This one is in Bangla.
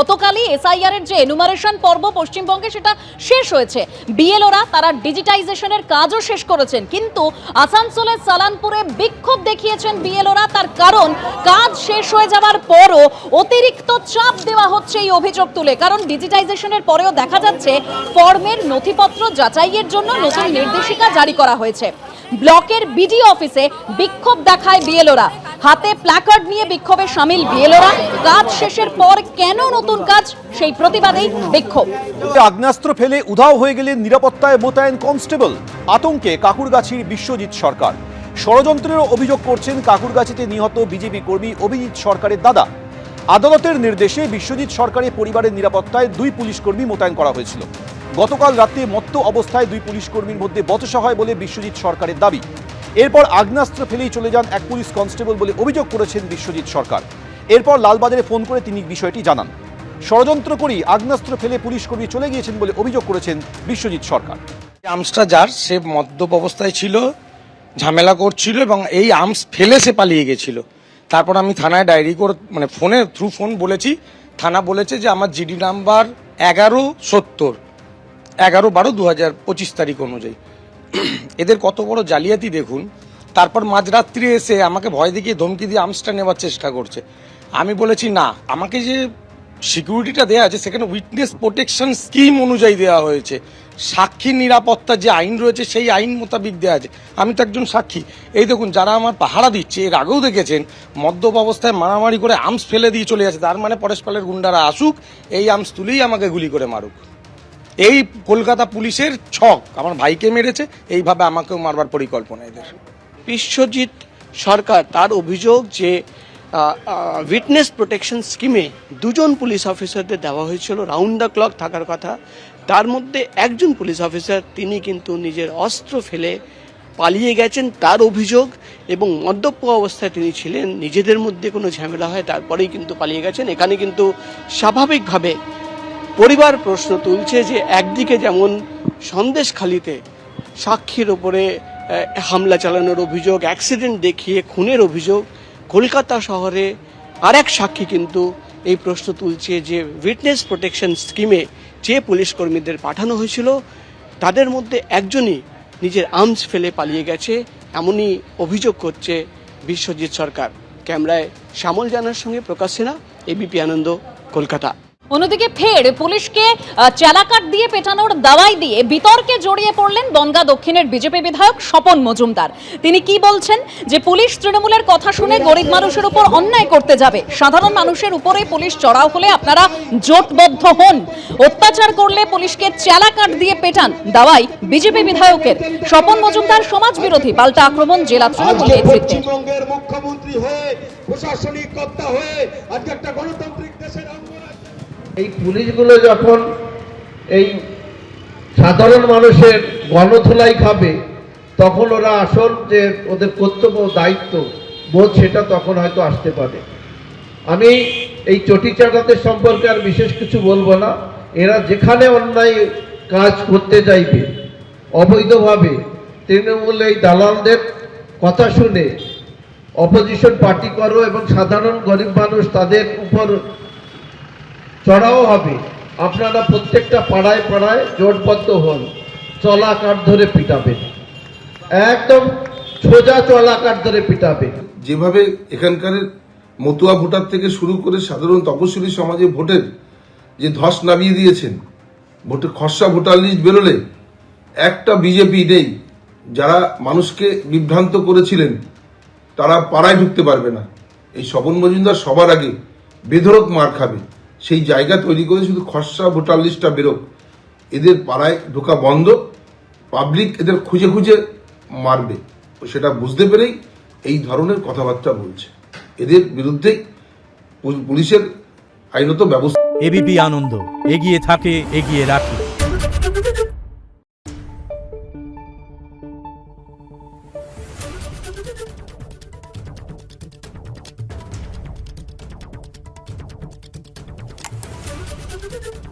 গতকালই এসআইআর এর যে এনুমারেশন পর্ব পশ্চিমবঙ্গে সেটা শেষ হয়েছে। বিএলওরা তারা ডিজিটাইজেশনের কাজও শেষ করেছেন, কিন্তু আসানসোলের সালানপুরে বিক্ষোভ দেখিয়েছেন বিএলওরা। তার কারণ, কাজ শেষ হয়ে যাওয়ার পরও অতিরিক্ত চাপ দেওয়া হচ্ছে এই অভিযোগ তুলে। কারণ ডিজিটাইজেশনের পরেও দেখা যাচ্ছে ফর্মের নথিপত্র যাচাইয়ের জন্য নতুন নির্দেশিকা জারি করা হয়েছে। ব্লকের বিডিও অফিসে বিক্ষোভ দেখায় বিএলওরা, হাতে প্ল্যাকার্ড নিয়ে বিক্ষোভে শামিল বিএলওরা। কাজ শেষের পর কেন নতুন কাজ, সেই প্রতিবাদেই বিক্ষোভ। আগ্নেয়াস্ত্র ফেলে উধাও হয়ে গেলেন নিরাপত্তায় মোতায়েন কনস্টেবল। আতঙ্কে কাকুরগাছির বিশ্বজিৎ সরকার। ষড়যন্ত্রের অভিযোগ করছেন কাকুরগাছিতে নিহত বিজেপি কর্মী অভিজিৎ সরকারের দাদা। আদালতের নির্দেশে বিশ্বজিৎ সরকারের পরিবারের নিরাপত্তায় 2 পুলিশ কর্মী মোতায়েন করা হয়েছিল। গতকাল রাতে মত্ত অবস্থায় 2 পুলিশ কর্মীর মধ্যে বচসা হয় বলে বিশ্বজিৎ সরকারের দাবি। এরপর আগ্নেয়াস্ত্র ফেলেই চলে যান এক পুলিশ কনস্টেবল বলে অভিযোগ করেছেন বিশ্বজিৎ সরকার। এরপর লালবাজারে ফোন করে তিনি বিষয়টি জানান। ষড়যন্ত্র করেই আগ্নেয়াস্ত্র ফেলে পুলিশ কর্মী চলে গিয়েছেন বলে অভিযোগ করেছেন বিশ্বজিৎ সরকার। আর্মসটা যার, সে মদ্যপ অবস্থায় ছিল, ঝামেলা করছিল এবং এই আর্মস ফেলে সে পালিয়ে গেছিল। তারপর আমি থানায় ডায়েরি করে, মানে ফোনে থ্রু ফোন বলেছি। থানা বলেছে যে আমার জিডি নাম্বার 1170 11/12/2025 তারিখ অনুযায়ী। এদের কত বড় জালিয়াতি দেখুন। তারপর মাঝরাত্রি এসে আমাকে ভয় দেখিয়ে ধমকি দিয়ে আর্মসটা নেওয়ার চেষ্টা করছে। আমি বলেছি না, আমাকে যে সিকিউরিটিটা দেওয়া আছে সেখানে উইটনেস প্রোটেকশন স্কিম অনুযায়ী দেওয়া হয়েছে। সাক্ষী নিরাপত্তা যে আইন রয়েছে সেই আইন মোতাবিক দেওয়া আছে। আমি তো একজন সাক্ষী। এই দেখুন, যারা আমার পাহারা দিচ্ছে, এর আগেও দেখেছেন মদ্যপ অবস্থায় মারামারি করে আর্মস ফেলে দিয়ে চলে যাচ্ছে। তার মানে পরেশ পালের গুন্ডারা আসুক, এই আর্মস তুলেই আমাকে গুলি করে মারুক। এই কলকাতা পুলিশের ছক, আমার ভাইকে মেরেছে, এইভাবে আমাকেও মারবার পরিকল্পনা এদের। বিশ্বজিৎ সরকার, তার অভিযোগ যে উইটনেস প্রোটেকশন স্কিমে 2জন পুলিশ অফিসারদের দেওয়া হয়েছিল, রাউন্ড দ্য ক্লক থাকার কথা। তার মধ্যে একজন পুলিশ অফিসার, তিনি কিন্তু নিজের অস্ত্র ফেলে পালিয়ে গেছেন, তার অভিযোগ। এবং মদ্যপ অবস্থায় তিনি ছিলেন, নিজেদের মধ্যে কোনো ঝামেলা হয় তারপরেই কিন্তু পালিয়ে গেছেন। এখানে কিন্তু স্বাভাবিকভাবে পরিবার প্রশ্ন তুলছে যে একদিকে যেমন সন্দেশখালিতে সাক্ষীর ওপরে হামলা চালানোর অভিযোগ, অ্যাক্সিডেন্ট দেখিয়ে খুনের অভিযোগ, কলকাতা শহরে আরেক সাক্ষী কিন্তু এই প্রশ্ন তুলছে যে উইটনেস প্রোটেকশন স্কিমে যে পুলিশ কর্মীদের পাঠানো হয়েছিল তাদের মধ্যে একজনই নিজের আর্মস ফেলে পালিয়ে গেছে, এমনই অভিযোগ করছে বিশ্বজিৎ সরকার। ক্যামেরায় শ্যামল জানার সঙ্গে প্রকাশ সিনহা, এবিপি আনন্দ, কলকাতা। অন্যদিকে ফের পুলিশকে চালাকাট দিয়ে পেটানোর দাওয়াই দিয়ে বিতর্কে জড়িয়ে পড়লেন বনগাঁ দক্ষিণের বিজেপি বিধায়ক স্বপন মজুমদার। তিনি কি বলছেন, যে পুলিশ তৃণমূলের কথা শুনে গরিব মানুষের উপর অন্যায় করতে যাবে, সাধারণ মানুষের উপরে পুলিশ চড়াও হলে আপনারা জোটবদ্ধ হন, অত্যাচার করলে পুলিশকে চালাকাট দিয়ে পেটান, দাওয়াই বিজেপি বিধায়কের। স্বপন মজুমদার সমাজ বিরোধী, পাল্টা আক্রমণ জেলা তৃণমূল নেতৃত্বে। পশ্চিমবঙ্গের মুখ্যমন্ত্রী হয়ে, প্রশাসনিক কর্তা হয়ে আজকে একটা গণতান্ত্রিক দেশের এই পুলিশগুলো যখন এই সাধারণ মানুষের গণধোলাই খাবে, তখন ওরা আসল যে ওদের কর্তব্য দায়িত্ব বোধ, সেটা তখন হয়তো আসতে পারে। আমি এই চটি চাটাদের সম্পর্কে আর বিশেষ কিছু বলবো না। এরা যেখানে অন্যায় কাজ করতে চাইবে অবৈধভাবে, তৃণমূল এই দালালদের কথা শুনে অপোজিশন পার্টি করো এবং সাধারণ গরিব মানুষ তাদের উপর চড়াও হবে। আপনারা প্রত্যেকটা পাড়ায় পাড়ায় জোটবদ্ধ হন, চলাকাট ধরে পিটাবেন, একদম সোজা চলাকাট ধরে পিটাবেন। যেভাবে এখানকার মতুয়া ভোটার থেকে শুরু করে সাধারণ তপশিলি সমাজে ভোটের যে ধস নামিয়ে দিয়েছেন, ভোটে খসড়া ভোটার লিস্ট বেরোলে একটা বিজেপি নেই। যারা মানুষকে বিভ্রান্ত করেছিলেন তারা পাড়ায় ঢুকতে পারবে না। এই স্বপন মজুমদার সবার আগে বেধড়ক মার খাবে, সেই জায়গা তৈরি করে শুধু খসড়া ভোটার লিস্টটা বেরোক, এদের পাড়ায় ঢোকা বন্ধ, পাবলিক এদের খুঁজে খুঁজে মারবে, সেটা বুঝতে পেরেই এই ধরনের কথাবার্তা বলছে। এদের বিরুদ্ধেই পুলিশের আইনত ব্যবস্থা। এবিপি আনন্দ, এগিয়ে থাকে, এগিয়ে রাখে। Thank you.